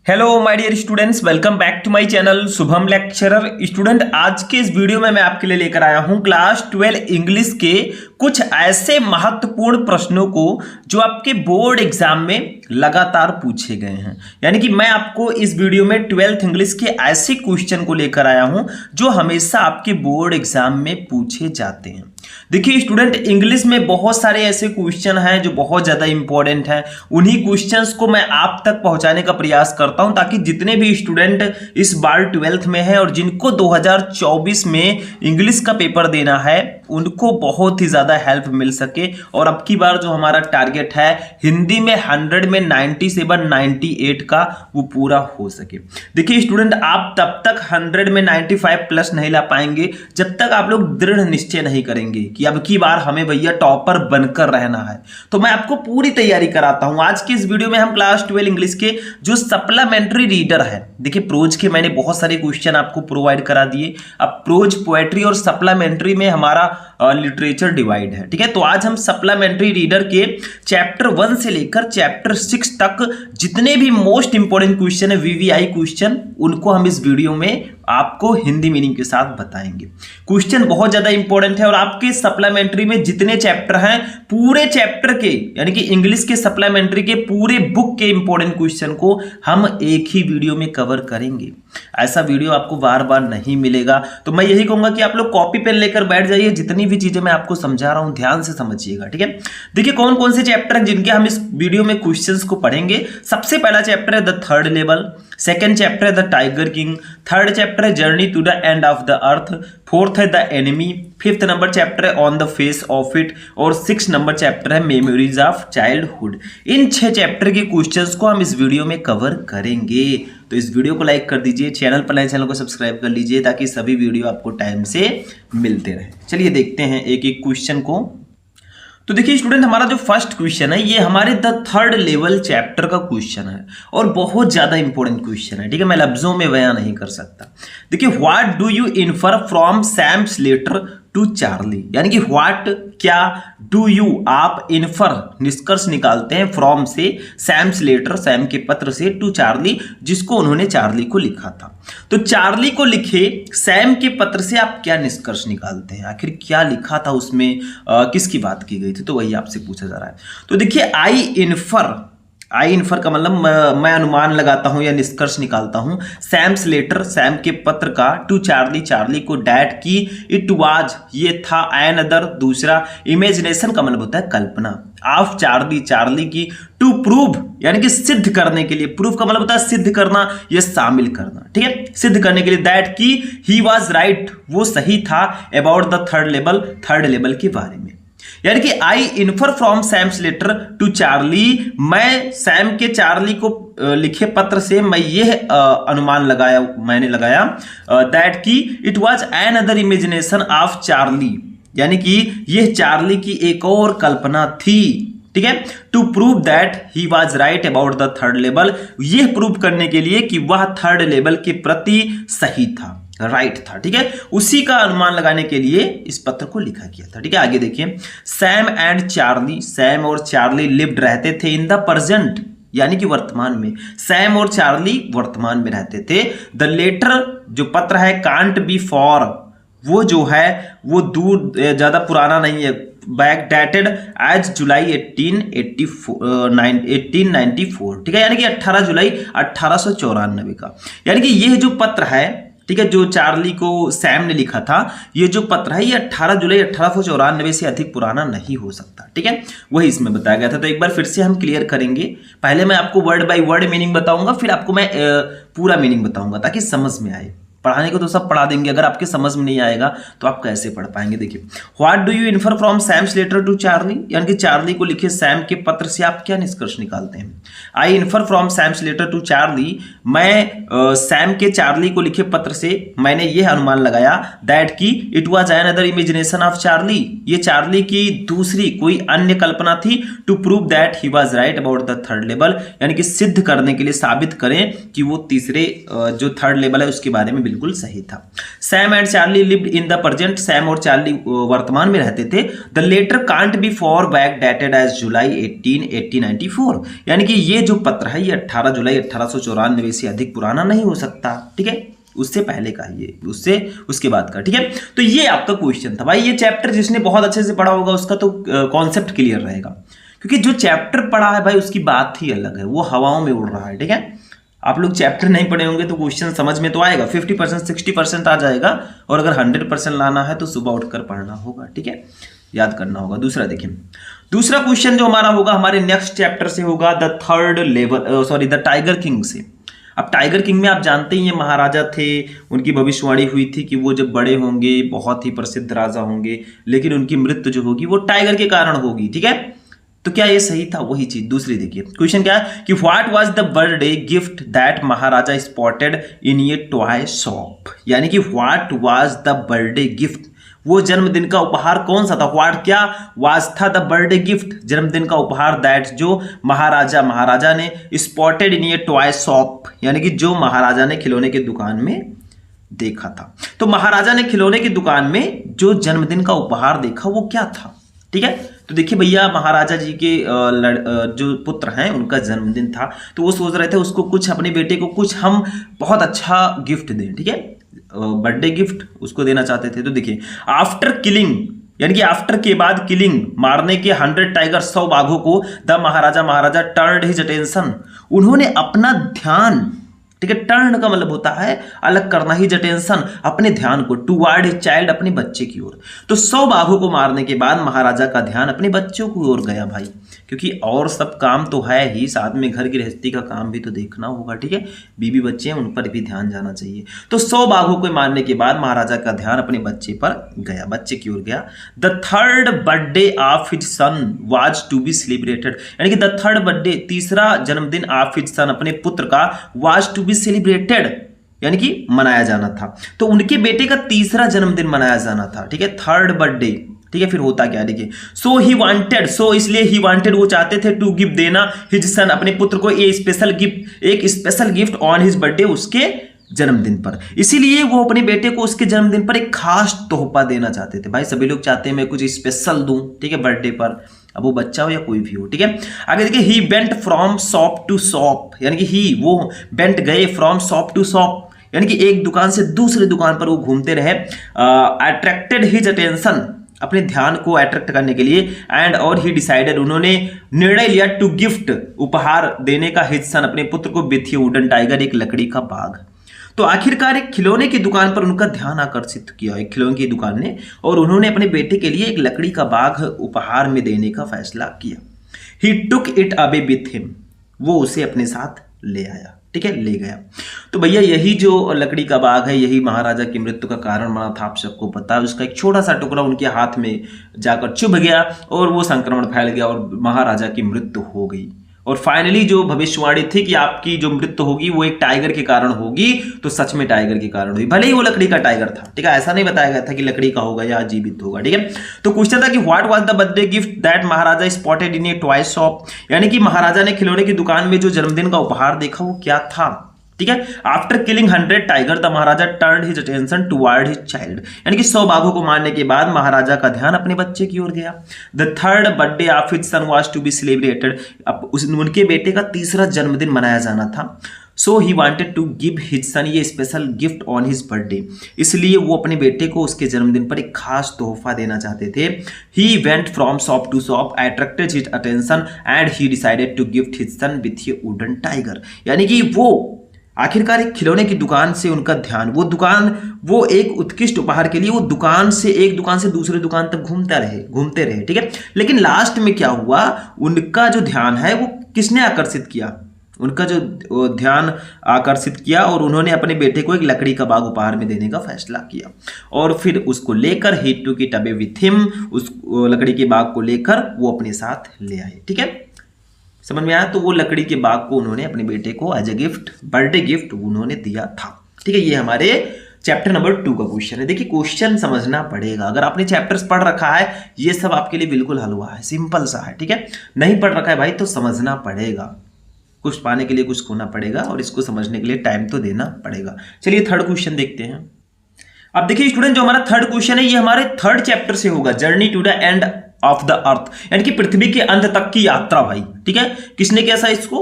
Hello my dear students, welcome back to my channel Shubham lecturer. Student, आज के इस video में मैं आपके लिए लेकर आया हूं क्लास 12 इंग्लिश के कुछ ऐसे महत्वपूर्ण प्रश्नों को जो आपके बोर्ड एग्जाम में लगातार पूछे गए हैं। यानी कि मैं आपको इस वीडियो में 12th इंग्लिश के ऐसे क्वेश्चन को लेकर आया हूं जो हमेशा आपके बोर्ड एग्जाम में पूछे जाते हैं। देखिए स्टूडेंट, इंग्लिश में बहुत सारे ऐसे क्वेश्चन हैं जो बहुत ज़्यादा इंपॉर्टेंट हैं। उन्हीं क्वेश्चंस को मैं आप तक पहुंचाने का प्रयास करता हूं ताकि जितने भी स्टूडेंट इस बार 12th में हैं और जिनको 2024 में इंग्लिश का पेपर देना है उनको बहुत ही ज़्यादा हेल्प मिल सके। और अब की बार जो हमारा टारगेट है हिंदी में 100 में 97 98 का वो पूरा हो सके। देखिए स्टूडेंट, आप तब तक 100 में 95 प्लस नहीं ला पाएंगे जब तक आप लोग दृढ़ निश्चय नहीं करेंगे कि अब की बार हमें भैया टॉपर बनकर रहना है। तो मैं आपको पूरी तैयारी कराता हूं। आज की इस वीडियो में हम क्लास 12 इंग्लिश के जो सप्लीमेंट्री रीडर है, देखिए प्रोज के मैंने बहुत सारे क्वेश्चन आपको प्रोवाइड करा दिए। अब प्रोज, पोएट्री और सप्लीमेंट्री में हमारा लिटरेचर डिवाइड है, ठीक है। तो आज हम सप्लीमेंट्री रीडर के चैप्टर 1 से लेकर चैप्टर 6 तक जितने भी मोस्ट इंपोर्टेंट क्वेश्चन है, वीवीआई क्वेश्चन, उनको हम इस वीडियो में आपको हिंदी मीनिंग के साथ बताएंगे। क्वेश्चन बहुत ज्यादा इंपॉर्टेंट है और आपके सप्लीमेंट्री में जितने चैप्टर हैं पूरे चैप्टर के, यानी कि इंग्लिश के सप्लीमेंट्री के पूरे बुक के इंपॉर्टेंट क्वेश्चन को हम एक ही वीडियो में कवर करेंगे। ऐसा वीडियो आपको बार बार नहीं मिलेगा। तो मैं यही कहूंगा कि आप लोग कॉपी पेन लेकर बैठ जाइए। जितनी भी चीजें मैं आपको समझा रहा हूं ध्यान से समझिएगा, ठीक है। देखिए कौन कौन से चैप्टर हैं जिनके हम इस वीडियो में क्वेश्चंस को पढ़ेंगे। सबसे पहला चैप्टर है the third level, second chapter है the tiger king, third chapter है journey to the end of the earth, fourth है the enemy, fifth number chapter है on the face of it और सिक्स नंबर चैप्टर है memories of childhood. इन 6 chapter के questions को हम इस वीडियो में कवर करेंगे। तो इस वीडियो को लाइक कर दीजिए, चैनल पर नए चैनल को सब्सक्राइब कर लीजिए ताकि सभी वीडियो आपको टाइम से मिलते रहे। चलिए देखते हैं एक एक क्वेश्चन को। तो देखिए स्टूडेंट, हमारा जो फर्स्ट क्वेश्चन है ये हमारे द थर्ड लेवल चैप्टर का क्वेश्चन है और बहुत ज्यादा इंपॉर्टेंट क्वेश्चन है, ठीक है। मैं लफ्जों में बयां नहीं कर सकता। देखिए, what do you infer from Sam's letter to Charlie, यानी कि व्हाट, क्या, डू यू, आप इन्फर, निष्कर्ष निकालते हैं फ्रॉम से, सैम्स लेटर, सैम के पत्र से, टू चार्ली, जिसको उन्होंने चार्ली को लिखा था। तो चार्ली को लिखे सैम के पत्र से आप क्या निष्कर्ष निकालते हैं, आखिर क्या लिखा था उसमें, किसकी बात की गई थी, तो वही आपसे पूछा जा रहा है। तो देखिए, आई इन्फर का मतलब मैं अनुमान लगाता हूं या निष्कर्ष निकालता हूं सैम्स लेटर, सैम के पत्र का, टू चार्ली, चार्ली को, डैट की, इट वाज, ये था, एन अदर, दूसरा, इमेजिनेशन का मतलब होता है कल्पना, ऑफ चार्ली, चार्ली की, टू प्रूव, यानी कि सिद्ध करने के लिए, प्रूफ का मतलब होता है सिद्ध करना या शामिल करना, ठीक है, सिद्ध करने के लिए, दैट की ही वाज राइट, वो सही था, अबाउट द थर्ड लेवल के बारे में। यानी कि I infer from Sam's letter to Charlie, मैं सैम के चार्ली को लिखे पत्र से मैं ये अनुमान लगाया दैट की it was another imagination of Charlie, यानी कि यह चार्ली की एक और कल्पना थी, ठीक है। To prove that he was right about the third level, यह प्रूव करने के लिए कि वह थर्ड लेवल के प्रति सही था, राइट था, ठीक है। उसी का अनुमान लगाने के लिए इस पत्र को लिखा गया था, ठीक है। आगे देखिए, सैम एंड चार्ली, सैम और चार्ली लिव्ड, रहते थे, इन द प्रेजेंट, यानी कि वर्तमान में, सैम और चार्ली वर्तमान में रहते थे। द लेटर, जो पत्र है, कांट बी फॉर, वो जो है वो दूर, ज्यादा पुराना नहीं है, बैक डेटेड एज जुलाई 1894, ठीक है, यानी कि 18 जुलाई 1894 का। यानी कि यह जो पत्र है, ठीक है, जो चार्ली को सैम ने लिखा था, ये जो पत्र है ये 18 जुलाई 1894 से अधिक पुराना नहीं हो सकता, ठीक है, वही इसमें बताया गया था। तो एक बार फिर से हम क्लियर करेंगे। पहले मैं आपको वर्ड बाय वर्ड मीनिंग बताऊंगा, फिर आपको मैं पूरा मीनिंग बताऊंगा ताकि समझ में आए। पढ़ाने को तो सब पढ़ा देंगे, अगर आपके समझ में नहीं आएगा तो आप कैसे पढ़ पाएंगे। देखिए, what do you infer from Sam's letter to Charlie, यानी कि चार्ली को लिखे सैम के पत्र से आप क्या निष्कर्ष निकालते हैं। I infer from Sam's letter to Charlie, मैं सैम के चार्ली को लिखे पत्र से मैंने यह अनुमान लगाया दैट की it was another imagination of Charlie, ये चार्ली की दूसरी कोई अन्य कल्पना थी, to prove that he was right about the third level, यानी कि सिद्ध करने के लिए, साबित करें कि वो तीसरे जो थर्ड लेवल है उसके बारे में बिल्कुल सही था। Sam and Charlie lived in the present, Sam और चार्ली वर्तमान में रहते थे। The letter can't be far back dated as July 1894, यानी कि ये जो पत्र है ये 18 जुलाई 1894 से अधिक पुराना नहीं हो सकता, ठीक है, उससे पहले का ये, उससे उसके बाद का, ठीक है। तो ये आपका क्वेश्चन था भाई। ये चैप्टर जिसने बहुत अच्छे से पढ़ा होगा उसका तो कॉन्सेप्ट क्लियर रहेगा, क्योंकि जो चैप्टर पढ़ा है भाई उसकी बात ही अलग है, वो हवाओं में उड़ रहा है, ठीक है। आप लोग चैप्टर नहीं पढ़े होंगे तो क्वेश्चन समझ में तो आएगा, 50% 60% आ जाएगा, और अगर 100% लाना है तो सुबह उठकर पढ़ना होगा, ठीक है, याद करना होगा। दूसरा देखिए, दूसरा क्वेश्चन जो हमारा होगा हमारे नेक्स्ट चैप्टर से होगा the third level, sorry the tiger king से। अब टाइगर किंग में आप जानते ही ये महाराजा थे, उनकी भविष्यवाणी हुई थी कि वो जब बड़े होंगे बहुत ही प्रसिद्ध राजा होंगे, लेकिन उनकी मृत्यु जो होगी वो टाइगर के कारण होगी, ठीक है। तो क्या ये सही था? वही चीज। दूसरी देखिए क्वेश्चन क्या है कि what was the birthday gift that Maharaja spotted in A toy shop, यानी कि what was the birthday gift, वो जन्मदिन का उपहार कौन सा था? व्हाट क्या वाज था द बर्थडे गिफ्ट, जन्मदिन का उपहार, दैट जो महाराजा ने spotted in A toy shop, यानी कि जो महाराजा ने खिलौने की दुकान में देखा था। तो महाराजा ने खिलौने की दुकान में जो जन्मदिन का उपहार देखा वो क्या था, ठीक है। तो देखिए भैया, महाराजा जी के जो पुत्र हैं उनका जन्मदिन था, तो वो सोच रहे थे उसको कुछ, अपने बेटे को कुछ हम बहुत अच्छा गिफ्ट दें, ठीक है, बर्थडे गिफ्ट उसको देना चाहते थे। तो देखिए, आफ्टर किलिंग, यानी कि आफ्टर के बाद किलिंग, मारने के 100 टाइगर 100 बाघों को, the Maharaja turned his attention, उन्होंने अपना ध्यान, ठीक है, टर्न का मतलब होता है अलग करना, ही अटेंशन अपने ध्यान को, टुवर्ड हिज चाइल्ड अपने बच्चे की ओर। तो 100 बाघों को मारने के बाद महाराजा का ध्यान अपने बच्चों की ओर गया भाई, क्योंकि और सब काम तो है ही, साथ में घर गृहस्थी का काम भी तो देखना होगा, ठीक है, बीवी बच्चे हैं उन पर भी ध्यान जाना चाहिए। तो 100 बाघों को मारने के बाद महाराजा का ध्यान अपने बच्चे पर गया, बच्चे की ओर गया। The third birthday of his son was to be celebrated, यानी कि द थर्ड बर्थडे, तीसरा जन्मदिन ऑफ हिज सन, अपने पुत्र का, वाज टू बी सेलिब्रेटेड, यानी कि मनाया जाना था। तो उनके बेटे का तीसरा जन्मदिन मनाया जाना था, ठीक है, थर्ड बर्थडे, ठीक है। फिर होता क्या, देखिए, सो ही वांटेड, सो इसलिए ही वांटेड, वो चाहते थे, टू गिव देना, हिज सन अपने पुत्र को, ए स्पेशल गिफ्ट, एक special gift on his birthday, उसके जन्मदिन पर। इसीलिए वो अपने बेटे को उसके जन्मदिन पर एक खास तोहफा देना चाहते थे। भाई सभी लोग चाहते हैं मैं कुछ स्पेशल दूं, ठीक है, बर्थडे पर, अब वो बच्चा हो या कोई भी हो, ठीक है। आगे देखिए, he went from shop to shop, यानी कि वो बेंट गए फ्रॉम शॉप टू शॉप, यानी कि एक दुकान से दूसरी दुकान पर वो घूमते रहे। अट्रैक्टेड हिज अटेंशन, अपने ध्यान को अट्रैक्ट करने के लिए, एंड और ही डिसाइडेड, उन्होंने निर्णय लिया, टू गिफ्ट उपहार देने का, हिज सन अपने पुत्र को, विथ ए वुडन टाइगर, एक लकड़ी का बाघ। तो आखिरकार एक खिलौने की दुकान पर उनका ध्यान आकर्षित किया, एक खिलौने की दुकान ने, और उन्होंने अपने बेटे के लिए एक लकड़ी का बाघ उपहार में देने का फैसला किया। He took it away with him, वो उसे अपने साथ ले आया, ठीक है, ले गया। तो भैया यही जो लकड़ी का बाघ है यही महाराजा की मृत्यु का कारण बना था, आप सबको पता है। उसका एक छोटा सा टुकड़ा उनके हाथ में जाकर चुभ गया और वो संक्रमण फैल गया और महाराजा की मृत्यु हो गई। और फाइनली जो भविष्यवाणी थी कि आपकी जो मृत्यु होगी वो एक टाइगर के कारण होगी, तो सच में टाइगर के कारण हुई, भले ही वो लकड़ी का टाइगर था, ठीक है, ऐसा नहीं बताया गया था कि लकड़ी का होगा या जीवित होगा, ठीक है। तो क्वेश्चन था कि what was the birthday gift that Maharaja spotted in A toy shop, यानी कि महाराजा ने खिलौने की दुकान में जो जन्मदिन का उपहार देखा वो क्या था, ठीक है। After killing 100 tiger the Maharaja turned his attention toward his child, यानी कि 100 बाघों को मारने के बाद महाराजा का ध्यान अपने बच्चे की ओर गया। The third birthday of his son was to be celebrated, अब उनके बेटे का तीसरा जन्मदिन मनाया जाना था। So he wanted to give his son ये special gift on his birthday, इसलिए वो अपने बेटे को उसके जन्मदिन पर एक खास तोहफा देना चाहते थे। He went from shop to shop, attracted his attention, and he decided to gift his son with a wooden tiger, यानी कि वो आखिरकार एक खिलौने की दुकान से उनका ध्यान, वो एक उत्कृष्ट उपहार के लिए वो दुकान से एक दुकान से दूसरी दुकान तक घूमते रहे, ठीक है। लेकिन लास्ट में क्या हुआ, उनका जो ध्यान है वो किसने आकर्षित किया, उनका जो ध्यान आकर्षित किया और उन्होंने अपने बेटे को एक लकड़ी का बाघ उपहार में देने का फैसला किया और फिर उसको लेकर he took it away with him, उस लकड़ी के बाघ को लेकर वो अपने साथ ले आए, ठीक है, समझ में आया। तो वो लकड़ी के बाघ को उन्होंने अपने बेटे को as a gift, birthday gift उन्होंने दिया था, ठीक है। ये हमारे चैप्टर नंबर 2 का क्वेश्चन है। देखिए क्वेश्चन समझना पड़ेगा, अगर आपने चैप्टर्स पढ़ रखा है ये सब आपके लिए बिल्कुल हलवा है, सिंपल सा है, ठीक है। नहीं पढ़ रखा है भाई तो समझना पड़ेगा, कुछ पाने के लिए कुछ खोना पड़ेगा और इसको समझने के लिए टाइम तो देना पड़ेगा। चलिए थर्ड क्वेश्चन देखते हैं। अब देखिए स्टूडेंट, जो हमारा थर्ड क्वेश्चन है ये हमारे थर्ड चैप्टर से होगा, journey to the end of the earth, यानी कि पृथ्वी के अंत तक की यात्रा भाई। ठीक है, किसने कैसा इसको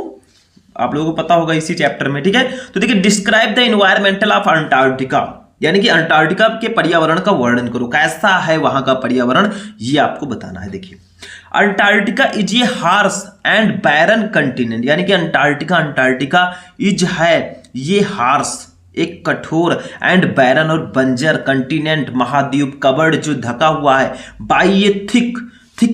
आप लोगों को पता होगा इसी चैप्टर में। ठीक है, तो देखिए describe the environmental of Antarctica, यानी कि अंटार्कटिका के पर्यावरण का वर्णन करो, कैसा है वहां का पर्यावरण ये आपको बताना है। देखिए Antarctica is a harsh and barren continent, यानी कि अंटार्कटिका इज है ये हार्श, एक कठोर एंड बैरन और बंजर कंटिनेंट महाद्वीप कवर्ड जो ढका हुआ है बाई ए थिक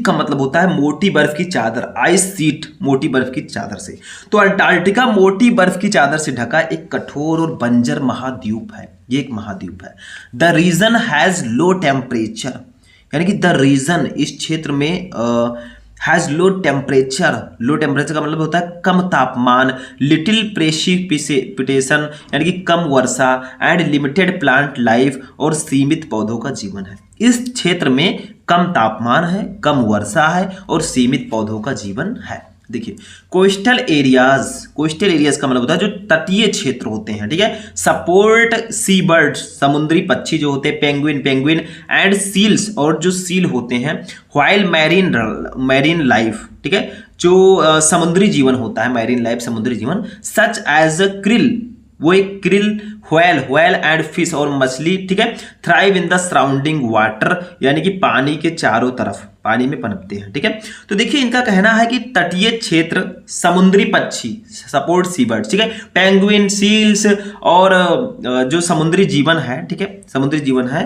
का मतलब होता है मोटी बर्फ की चादर, आइस सीट मोटी बर्फ की चादर से। तो अंटार्कटिका मोटी बर्फ की चादर से ढका एक कठोर और बंजर महाद्वीप है, ये एक महाद्वीप है। The region has low temperature, यानी कि द रीजन इस क्षेत्र में हैज लो टेम्परेचर का मतलब होता है कम तापमान, लिटिल प्रेसिपिटेशन यानी कि कम वर्षा, एंड लिमिटेड प्लांट लाइफ और सीमित पौधों का जीवन है। इस क्षेत्र में कम तापमान है, कम वर्षा है और सीमित पौधों का जीवन है। देखिए कोस्टल एरियाज का मतलब होता है जो तटीय क्षेत्र होते हैं। ठीक है, सपोर्ट सी बर्ड्स समुद्री पक्षी जो होते हैं, पेंगुइन एंड सील्स और जो सील होते हैं, व्हाइल मैरीन लाइफ, ठीक है, जो समुद्री जीवन होता है, मैरीन लाइफ समुद्री जीवन, सच एज क्रिल वो एक क्रिल, व्हेल एंड फिश और मछली, ठीक है, thrive in the surrounding water, यानी कि पानी के चारों तरफ पानी में पनपते हैं। ठीक है, तो देखिए इनका कहना है कि तटीय क्षेत्र समुद्री पक्षी सपोर्ट सी बर्ड्स, ठीक है, पेंगुइन, सील्स और जो समुद्री जीवन है, ठीक है, समुद्री जीवन है,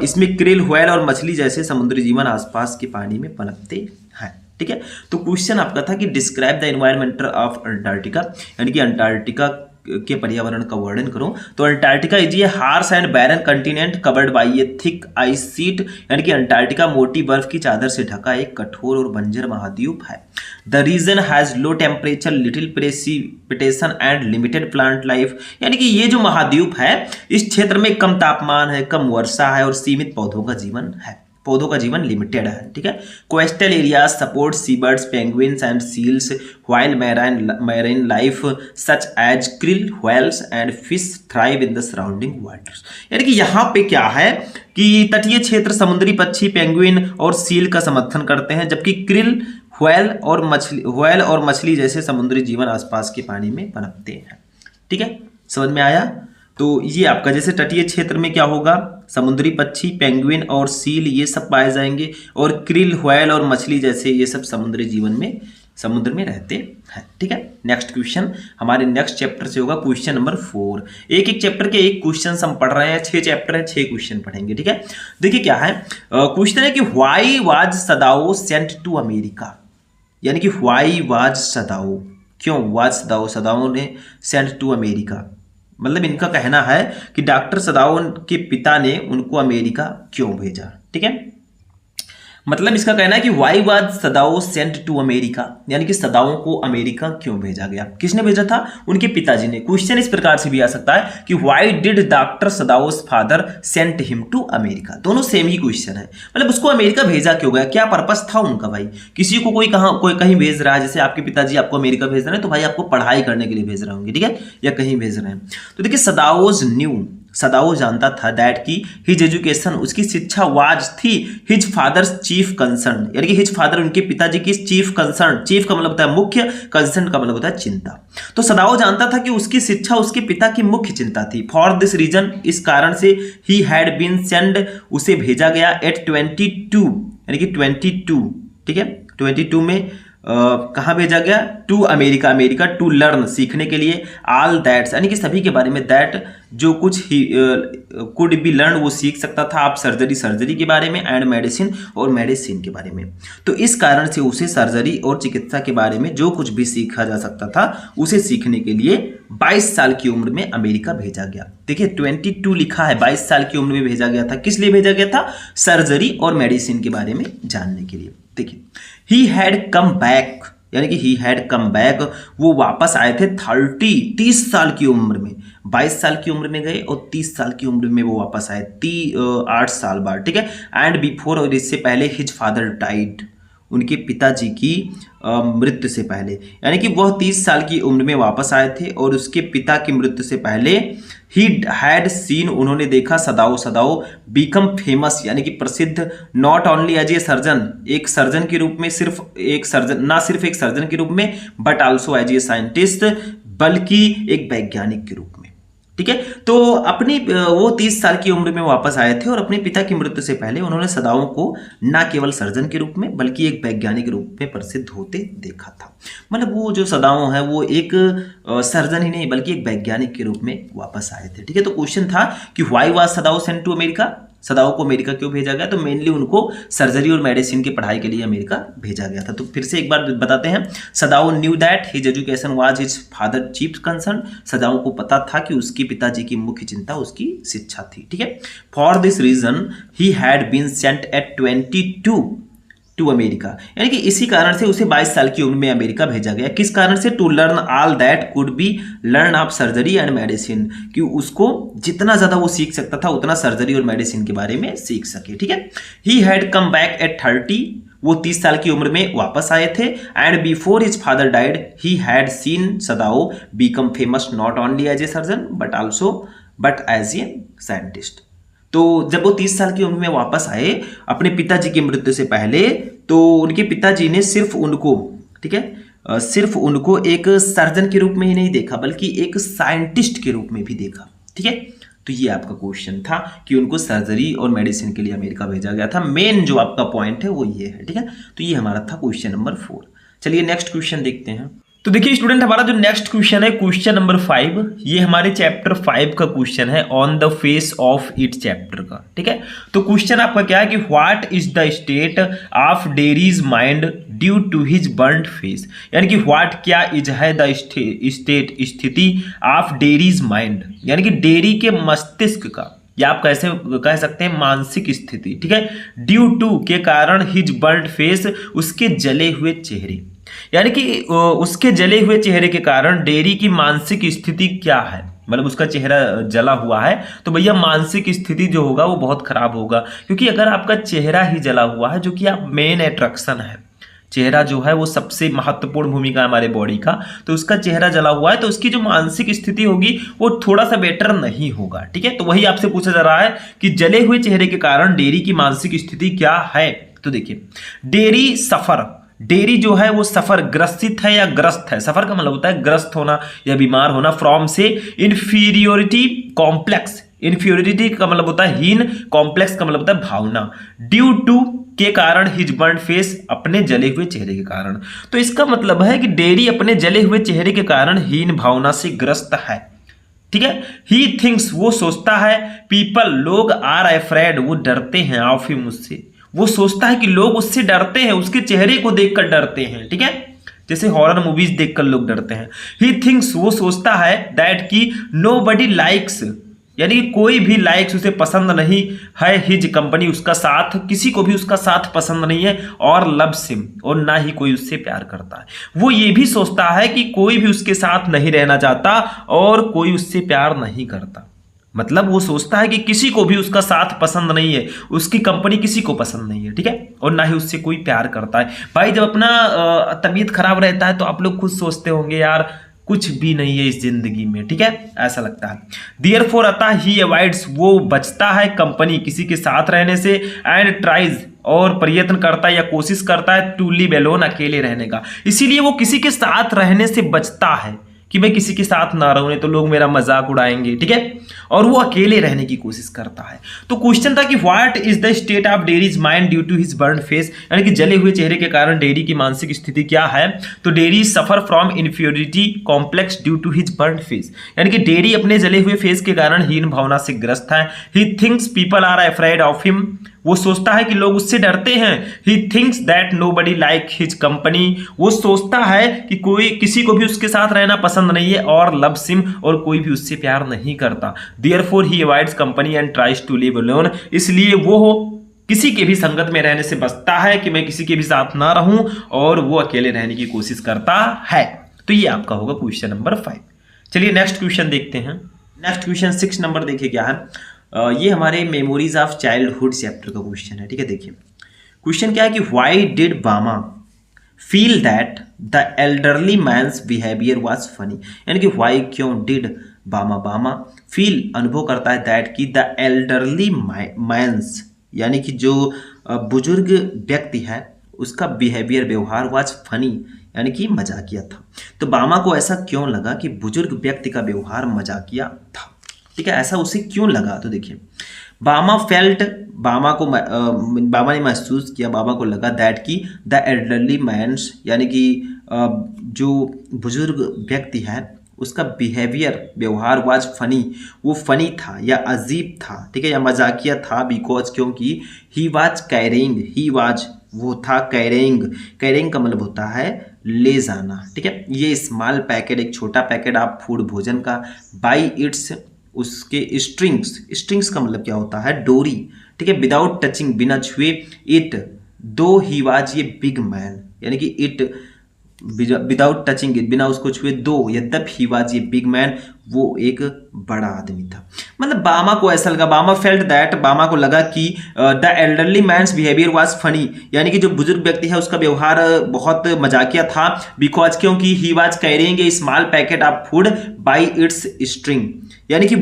इसमें क्रिल, व्हेल और मछली जैसे समुद्री जीवन आसपास के पानी में पनपते हैं। ठीक है, तो क्वेश्चन आपका था कि describe the environment of Antarctica, यानी कि अंटार्कटिका के पर्यावरण का वर्णन करो। तो Antarctica is a harsh and barren continent covered by a thick ice sheet, यानी कि अंटार्कटिका मोटी बर्फ की चादर से ढका एक कठोर और बंजर महाद्वीप है। The region has low temperature, little precipitation and limited plant life, यानी कि ये जो महाद्वीप है इस क्षेत्र में कम तापमान है, कम वर्षा है और सीमित पौधों का जीवन है, पौधों का जीवन लिमिटेड है। ठीक है, coastal areas support sea birds, penguins and seals, while marine life such as krill, whales and fish thrive in the surrounding waters, यानी कि यहाँ पे क्या है कि तटीय क्षेत्र समुद्री पक्षी, पेंगुइन और सील का समर्थन करते हैं, जबकि क्रिल, व्हेल और मछली जैसे समुद्री जीवन आसपास के पानी में पनपते हैं। ठीक है, समझ में आया? तो ये आपका जैसे तटीय क्षेत्र में क्या होगा, समुद्री पक्षी, पेंगुइन और सील ये सब पाए जाएंगे, और क्रिल, व्हेल और मछली जैसे ये सब समुद्री जीवन में समुद्र में रहते हैं। ठीक है, नेक्स्ट क्वेश्चन हमारे नेक्स्ट चैप्टर से होगा क्वेश्चन नंबर 4। एक चैप्टर के एक क्वेश्चन हम पढ़ रहे हैं, 6 चैप्टर है, 6 क्वेश्चन पढ़ेंगे। ठीक है, देखिए क्या है क्वेश्चन है कि why was Sadao sent to America, यानी कि व्हाई वाज सदाओ, क्यों वाज सदाओ ने सेंट टू अमेरिका, मतलब इनका कहना है कि डॉक्टर सदाओ के पिता ने उनको अमेरिका क्यों भेजा। ठीक है, मतलब इसका कहना है कि why was Sadao sent to America, यानी कि सदाओ को अमेरिका क्यों भेजा गया, किसने भेजा था, उनके पिताजी ने। क्वेश्चन इस प्रकार से भी आ सकता है कि why did doctor Sadao's father sent him to America, दोनों सेम ही क्वेश्चन है, मतलब उसको अमेरिका भेजा क्यों गया, क्या पर्पस था उनका। भाई किसी को कोई कहीं भेज रहा है, जैसे आपके पिताजी आपको अमेरिका भेज रहे हैं तो भाई आपको पढ़ाई करने के लिए भेज रहे होंगे, ठीक है, या कहीं भेज रहे हैं। तो देखिए सदाओ जानता था दैट की हिज एजुकेशन, उसकी शिक्षा वाज थी हिज फादर्स चीफ कंसर्न, यानी कि हिज फादर उनके पिताजी की चीफ कंसर्न, चीफ का मतलब होता है मुख्य, कंसर्न का मतलब होता है चिंता। तो सदाओ जानता था कि उसकी शिक्षा उसके पिता की मुख्य चिंता थी। फॉर दिस रीजन, इस कारण से ही हैड बीन सेंड, उसे भेजा गया एट 22, यानी कि 22, ठीक है, 22 में कहाँ भेजा गया, टू अमेरिका टू लर्न, सीखने के लिए, ऑल दैट्स, यानी कि सभी के बारे में, दैट जो कुछ ही कुड बी लर्न वो सीख सकता था, आप सर्जरी के बारे में, एंड मेडिसिन और मेडिसिन के बारे में। तो इस कारण से उसे सर्जरी और चिकित्सा के बारे में जो कुछ भी सीखा जा सकता था उसे सीखने के लिए 22 साल की उम्र में अमेरिका भेजा गया। देखिए 22 लिखा है, 22 साल की उम्र में भेजा गया था, किस लिए भेजा गया था, सर्जरी और मेडिसिन के बारे में जानने के लिए। देखिए ही हैड कम बैक, यानी कि ही हैड कम बैक, वो वापस आए थे 30 साल की उम्र में, 22 साल की उम्र में गए और 30 साल की उम्र में वो वापस आए, 8 साल बाद, ठीक है, एंड बिफोर, और इससे पहले हिज फादर डाइड, उनके पिताजी की मृत्यु से पहले, यानी कि वह 30 साल की उम्र में वापस आए थे और उसके पिता की मृत्यु से पहले ही हैड सीन, उन्होंने देखा सदाओ सदाओ बिकम फेमस, यानी कि प्रसिद्ध, not only as a surgeon, एक सर्जन के रूप में, सिर्फ एक सर्जन, ना सिर्फ एक सर्जन के रूप में, but also as a scientist, बल्कि एक वैज्ञानिक के रूप में। ठीक है, तो अपनी वो 30 साल की उम्र में वापस आए थे और अपने पिता की मृत्यु से पहले उन्होंने सदाओं को ना केवल सर्जन के रूप में बल्कि एक वैज्ञानिक के रूप में प्रसिद्ध होते देखा था। मतलब वो जो सदाओं है वो एक सर्जन ही नहीं बल्कि एक वैज्ञानिक के रूप में वापस आए थे। ठीक है, तो क्वेश्चन था कि why was Sadao sent to America, सदाओं को अमेरिका क्यों भेजा गया? तो मेनली उनको सर्जरी और मेडिसिन की पढ़ाई के लिए अमेरिका भेजा गया था। तो फिर से एक बार बताते हैं, Sadao knew that his education was his father chief concern, सदाओं को पता था कि उसकी पिताजी की मुख्य चिंता उसकी शिक्षा थी। ठीक है, for this reason he had been sent at 22 to America, यानी कि इसी कारण से उसे 22 साल की उम्र में अमेरिका भेजा गया। किस कारण से? To learn all that could be learn of surgery and medicine, कि उसको जितना ज्यादा वो सीख सकता था उतना सर्जरी और मेडिसिन के बारे में सीख सके। ठीक है, he had come back at 30, वो 30 साल की उम्र में वापस आए थे। And before his father died he had seen Sadao become famous not only as a surgeon but as a scientist. तो जब वो 30 साल की उम्र में वापस आए अपने पिताजी की मृत्यु से पहले, तो उनके पिताजी ने सिर्फ उनको, ठीक है, सिर्फ उनको एक सर्जन के रूप में ही नहीं देखा बल्कि एक साइंटिस्ट के रूप में भी देखा। ठीक है, तो ये आपका क्वेश्चन था कि उनको सर्जरी और मेडिसिन के लिए अमेरिका भेजा गया था। मेन जो आपका पॉइंट है वो ये है। ठीक है, तो ये हमारा था क्वेश्चन नंबर 4। चलिए नेक्स्ट क्वेश्चन देखते हैं। तो देखिए स्टूडेंट, हमारा जो नेक्स्ट क्वेश्चन है क्वेश्चन नंबर 5, ये हमारे चैप्टर 5 का क्वेश्चन है, on the face of it chapter का। ठीक है, तो क्वेश्चन आपका क्या है कि what is the state of Derry's mind due to his burned face, यानी कि व्हाट क्या इज है द स्टेट स्थिति ऑफ डेरीज माइंड, यानी कि डेरी के मस्तिष्क का, या आप कैसे कह सकते हैं मानसिक स्थिति। ठीक है, ड्यू टू के कारण, हिज बर्न्ड फेस उसके जले हुए चेहरे, यानी कि उसके जले हुए चेहरे के कारण डेरी की मानसिक स्थिति क्या है, मतलब उसका चेहरा जला हुआ है तो भैया मानसिक स्थिति जो होगा वो बहुत खराब होगा। क्योंकि अगर आपका चेहरा ही जला हुआ है, जो कि आप मेन अट्रैक्शन है, चेहरा जो है वो सबसे महत्वपूर्ण भूमिका है हमारे बॉडी का, तो उसका चेहरा जला हुआ है तो उसकी जो मानसिक स्थिति होगी वो थोड़ा सा बेटर नहीं होगा। ठीक है, तो वही आपसे पूछा जा रहा है कि जले हुए चेहरे के कारण डेरी की मानसिक स्थिति क्या है। तो देखिए, डेरी सफर, डेरी जो है वो सफर, ग्रसित है या ग्रस्त है, सफर का मतलब होता है ग्रस्त होना या बीमार होना, फ्रॉम से इंफीरियोरिटी कॉम्प्लेक्स, इंफीरियोरिटी का मतलब होता है हीन, कॉम्प्लेक्स का मतलब होता है भावना, ड्यू टू के कारण, हिज बर्न्ड फेस अपने जले हुए चेहरे के कारण। तो इसका मतलब है कि डेरी अपने जले हुए चेहरे के कारण हीन भावना से ग्रस्त है। ठीक है, ही थिंक्स वो सोचता है, पीपल लोग, आर अफ्रेड वो डरते हैं, ऑफ हिम उससे, वो सोचता है कि लोग उससे डरते हैं, उसके चेहरे को देखकर डरते हैं। ठीक है, जैसे हॉरर मूवीज देखकर लोग डरते हैं। ही थिंक्स वो सोचता है, दैट की नोबडी लाइक्स, यानी कि कोई भी लाइक्स उसे पसंद नहीं है, हिज कंपनी उसका साथ, किसी को भी उसका साथ पसंद नहीं है, और लव्स हिम और ना ही कोई उससे प्यार करता है। वो ये भी सोचता है कि कोई भी उसके साथ नहीं रहना चाहता और कोई उससे प्यार नहीं करता। मतलब वो सोचता है कि किसी को भी उसका साथ पसंद नहीं है, उसकी कंपनी किसी को पसंद नहीं है। ठीक है, और ना ही उससे कोई प्यार करता है। भाई जब अपना तबीयत खराब रहता है तो आप लोग खुद सोचते होंगे यार कुछ भी नहीं है इस जिंदगी में। ठीक है, ऐसा लगता है। देयरफॉर अतः ही अवॉइड्स वो बचता है, कंपनी किसी के साथ रहने से, एंड ट्राइज और प्रयत्न करता है या कोशिश करता है, टू लिव अलोन अकेले रहने का। इसीलिए वो किसी के साथ रहने से बचता है कि मैं किसी के साथ ना रहूं नहीं तो लोग मेरा मजाक उड़ाएंगे। ठीक है, और वो अकेले रहने की कोशिश करता है। तो क्वेश्चन था कि what is the state of Derry's mind due to his burned face, यानी कि जले हुए चेहरे के कारण डेरी की मानसिक स्थिति क्या है। तो Derry suffer from inferiority complex due to his burned face, यानी कि डेरी अपने जले हुए फेस के कारण हीन भावना से ग्रस्त है। He thinks people are afraid of him, वो सोचता है कि लोग उससे डरते हैं। He thinks that nobody like his company, वो सोचता है कि कोई किसी को भी उसके साथ रहना पसंद नहीं है, और लव्स हिम और कोई भी उससे प्यार नहीं करता। Therefore he avoids company and tries to live alone, इसलिए वो किसी के भी संगत में रहने से बचता है कि मैं किसी के भी साथ ना रहूं, और वो अकेले रहने की कोशिश करता है। तो ये आपका होगा क्वेश्चन नंबर 5। चलिए नेक्स्ट क्वेश्चन देखते हैं। नेक्स्ट क्वेश्चन 6 नंबर देखिए क्या है। ये हमारे मेमोरीज ऑफ चाइल्डहुड चैप्टर का क्वेश्चन है। ठीक है, देखिए क्वेश्चन क्या है कि why did Bama feel that the elderly man's behaviour was funny, यानी कि व्हाई क्यों डिड बामा फील अनुभव करता है दैट कि द एल्डरली मैन्स यानी कि जो बुजुर्ग व्यक्ति है उसका बिहेवियर व्यवहार वाज फनी यानी कि मजाकिया था। तो बामा को ऐसा क्यों लगा कि बुजुर्ग व्यक्ति का व्यवहार मजाकिया था, ठीक है, ऐसा उसे क्यों लगा। तो देखिए बामा फेल्ट, बामा ने महसूस किया, बामा को लगा दैट कि द एल्डरली मैन्स यानी कि जो बुजुर्ग व्यक्ति है उसका बिहेवियर व्यवहार वाज फनी, वो फनी था या अजीब था, ठीक है, या मजाकिया था, बिकॉज क्योंकि he was carrying, he was वो था कैरिंग का मतलब होता है ले जाना, ठीक है। ये स्मॉल पैकेट एक छोटा पैकेट आप फूड भोजन का बाई इट्स उसके स्ट्रिंग्स का मतलब क्या होता है डोरी, ठीक है, विदाउट टचिंग बिना छुए, इट दो ही वाज ये बिग मैन यानी कि इट विदाउट टचिंग इट बिना उसको छुए, दो यद्यपि ही वाज ये बिग मैन वो एक बड़ा आदमी था। मतलब बामा को ऐसा लगा, बामा फेल्ट दैट, बामा को लगा कि the elderly man's behaviour was funny यानी कि जो बुजुर्ग व्यक्ति है उसका व्यवहार बहुत मजाकिया था, बिकॉज क्योंकि he was carrying a small packet of food by its string यानी कि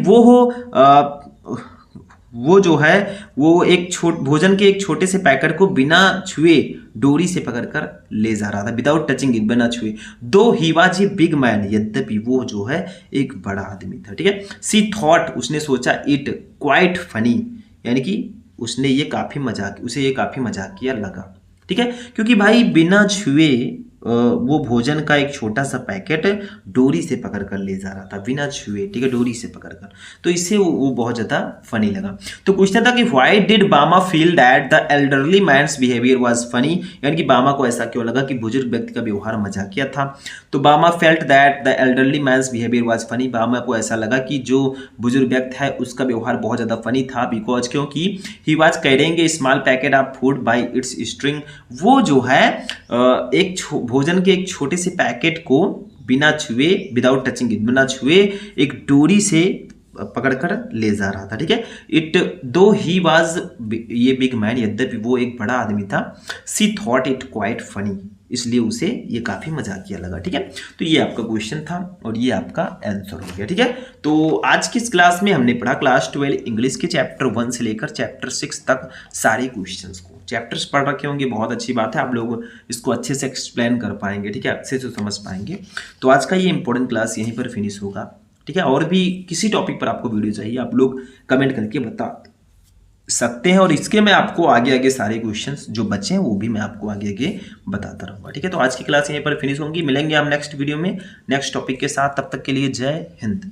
वो जो है वो एक भोजन के एक छोटे से पैकेट को बिना छुए डोरी से पकड़कर ले जा रहा था, विदाउट टचिंग इट बिना छुए, दो he was a big man यद्यपि वो जो है एक बड़ा आदमी था, ठीक है। सी थॉट उसने सोचा, इट क्वाइट फनी यानी कि उसे ये काफी मजाकिया लगा, ठीक है, क्योंकि भाई बिना छुए वो भोजन का एक छोटा सा पैकेट डोरी से पकड़कर ले जा रहा था, बिना छुए, ठीक है, डोरी से पकड़कर, तो इससे वो बहुत ज्यादा फनी लगा। तो क्वेश्चन था कि why did Bama feel that the elderly man's behaviour was funny, यानी कि बामा को ऐसा क्यों लगा कि बुजुर्ग व्यक्ति का व्यवहार मजाकिया था। तो Bama felt that the elderly man's behaviour was funny, Bama को ऐसा लगा कि जो बुजुर्ग व्यक्ति है उसका व्यवहार बहुत ज्यादा फनी था, बिकॉज क्योंकि he was carrying a small packet of food by its string, वो जो है एक भोजन के एक छोटे से पैकेट को बिना छुए, विदाउट टचिंग इट बिना छुए एक डोरी से पकड़कर ले जा रहा था, ठीक है। इट दो ही वाज ये बिग मैन यद्यपि वो एक बड़ा आदमी था, सी थॉट इट क्वाइट फनी इसलिए उसे ये काफी मजाकिया लगा, ठीक है। तो ये आपका क्वेश्चन था और ये आपका आंसर हो गया, ठीक है। तो आज की इस क्लास में हमने पढ़ा क्लास 12 इंग्लिश के चैप्टर 1 से लेकर चैप्टर 6 तक सारे क्वेश्चंस को। चैप्टर्स पढ़ रखे होंगे, बहुत अच्छी बात है, आप लोग इसको अच्छे से एक्सप्लेन कर पाएंगे, ठीक है, अच्छे से समझ पाएंगे। तो आज का ये इंपॉर्टेंट क्लास यहीं पर फिनिश होगा, ठीक है। और भी किसी टॉपिक पर आपको वीडियो चाहिए आप लोग कमेंट करके बता सकते हैं और इसके मैं आपको आगे सारे क्वेश्चंस जो बचे हैं वो भी मैं आपको आगे बताता रहूंगा, ठीक है। तो आज की क्लास यहीं पर फिनिश होंगी, मिलेंगे हम नेक्स्ट वीडियो में नेक्स्ट टॉपिक के साथ, तब तक के लिए जय हिंद।